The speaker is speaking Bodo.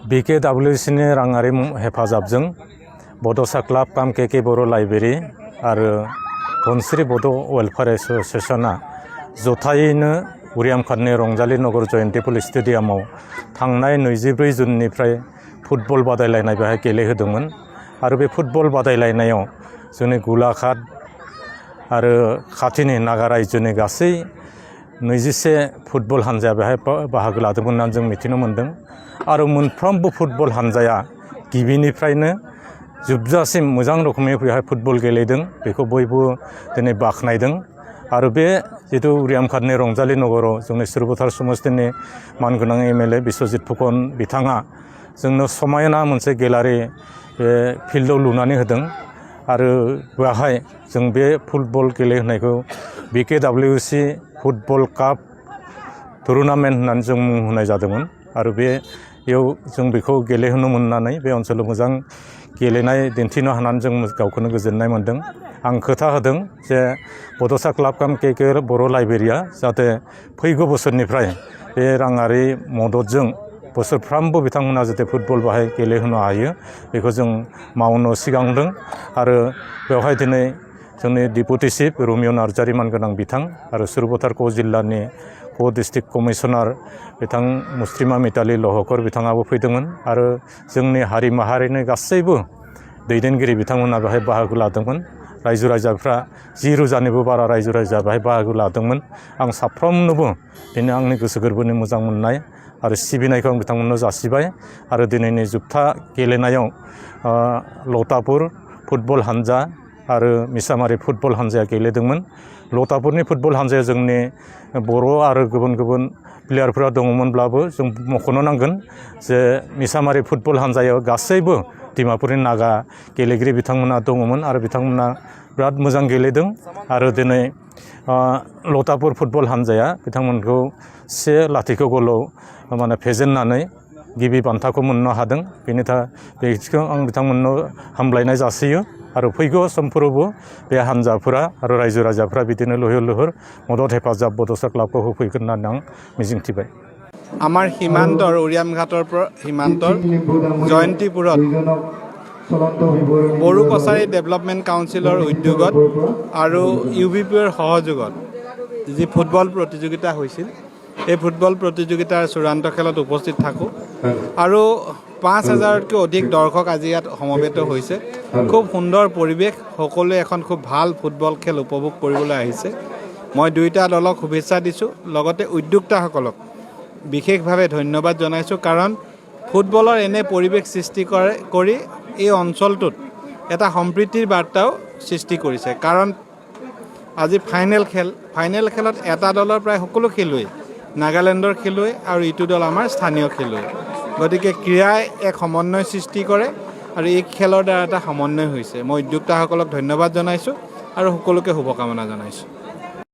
BKWCनि राङारि हेफाजाबजों बड'सा क्लाब काम केके बर' लाइब्रेरि आरो धनस्री बड' वेलफेयार एस'सिएशना जथायैनो उरियाम खाननि रंजाली नगर जयन्ती पुलिस स्टेडियामाव थांनाय 24 जुननिफ्राय फुटबल बादायलायनाय बेहाय गेलेहोदोंमोन आरो बे फुटबल बादायलायनायाव जोंनि गुलाघाट आरो खाथिनि नागा रायजोनि गासै 21 फुटबल हानजाया बेहाय बाहागो लादोंमोन होननानै जों मिथिनो मोन्दों आरो मोनफ्रोमबो फुटबल हानजाया गिबिनिफ्रायनो जोबजासिम मोजां रोखोमै बेहाय फुटबल गेलेदों बेखौ बयबो दिनै बाख्नायदों आरो बे जितु उरियाम खाननि रंजाली नगराव जोंनि सुरबुथार समस्तिनि मानगोनां एमएलए बिश्वजित फुकन बिथाङा जोंनो समायना मोनसे गेलारि बे फिल्डआव लुनानै होदों आरो बेहाय जों बे फुटबल गेलेहोनायखौ BKWC फुटबल काप टुर्नामेन्ट होननानै जों मुं होनाय जादोंमोन आरो बेयाव जों बेखौ गेलेहोनो मोननानै बे ओनसोलाव मोजां गेलेनाय दिन्थिनो हानानै जों गावखौनो गोजोननाय मोन्दों आं खोथा होदों जे बड'सा क्लाब काम केके बर' लाइब्रेरिया जाहाथे फैगौ बोसोरनिफ्राय बे राङारि मददजों बोसोरफ्रामबो बिथांमोना जाहाथे फुटबल बाहाय गेलेहोनो हायो बेखौ जों मावनो सिगांदों आरो बेवहाय दिनै जोंनि डिपुटि चिफ रमिय' नार्जारि मानगोनां बिथां आरो सुरबुथार क' जिल्लानि क' डिस्ट्रिक्ट कमिशनार बिथां मुस्रिमा मिताली लहकर बिथाङाबो फैदोंमोन आरो जोंनि हारि माहारिनि गासैबो दैदेनगिरि बिथांमोना बेहाय बाहागो लादोंमोन रायजो राजाफ्रा 10,000निबो बारा रायजो राजा बेहाय बाहागो लादोंमोन आं साफ्रोमनोबो दिनै आंनि गोसो गोरबोनि मोजां मोननाय आरो सिबिनायखौ आं बिथांमोननो जासिबाय आरो दिनैनि जोबथा गेलेनायाव लतापुर फुटबल हानजा आरो मिसामारि फुटबल हानजाया गेलेदोंमोन लतापुरनि फुटबल हानजाया जोंनि बर' आरो गुबुन गुबुन प्लेयारफोरा दङमोनब्लाबो जों मख'नो नांगोन जे मिसामारि फुटबल हानजायाव गासैबो डिमापुरनि नागा गेलेगिरि बिथांमोना दङमोन आरो बिथांमोना बिराद मोजां गेलेदों आरो दिनै लतापुर फुटबल हानजाया बिथांमोनखौ 1-0 गलाव माने फेजेननानै गिबि बान्थाखौ मोननो हादों बेनि थाखाय बेखौ आं बिथांमोननो हामलायनाय जासियो आरो फैगौ समफोरावबो बे हानजाफोरा आरो रायजो राजाफ्रा बिदिनो लैहोर लैहोर मदद हेफाजाब बड'सा क्लाबखौ होफैगोन होननानै आं मिजिंथिबाय আমাৰ সীমান্তৰ উৰিয়াম ঘাটৰ পৰা সীমান্তৰ জয়ন্তীপুৰত বড়ো কছাৰী ডেভেলপমেণ্ট কাউন্সিলৰ উদ্যোগত আৰু UBPৰ সহযোগত যি ফুটবল প্ৰতিযোগিতা হৈছিল এই ফুটবল প্ৰতিযোগিতাৰ চূড়ান্ত খেলত উপস্থিত থাকোঁ আৰু 5,000তকৈ অধিক দৰ্শক আজি ইয়াত সমবেত হৈছে খুব সুন্দৰ পৰিৱেশ সকলোৱে এখন খুব ভাল ফুটবল খেল উপভোগ কৰিবলৈ আহিছে মই দুয়োটা দলক শুভেচ্ছা দিছোঁ লগতে উদ্যোক্তাসকলক বিশেষভাৱে ধন্যবাদ জনাইছোঁ কাৰণ ফুটবলৰ এনে পৰিৱেশ সৃষ্টি কৰি এই অঞ্চলটোত এটা সম্প্ৰীতিৰ বাৰ্তাও সৃষ্টি কৰিছে কাৰণ আজি ফাইনেল খেলত এটা দলৰ প্ৰায় সকলো খেলুৱৈ নাগালেণ্ডৰ খেলুৱৈ আৰু ইটো দল আমাৰ স্থানীয় খেলুৱৈ গতিকে ক্ৰীড়াই এক সমন্বয় সৃষ্টি কৰে আৰু এই খেলৰ দ্বাৰা এটা সমন্বয় হৈছে মই উদ্যোক্তাসকলক ধন্যবাদ জনাইছোঁ আৰু সকলোকে শুভকামনা জনাইছোঁ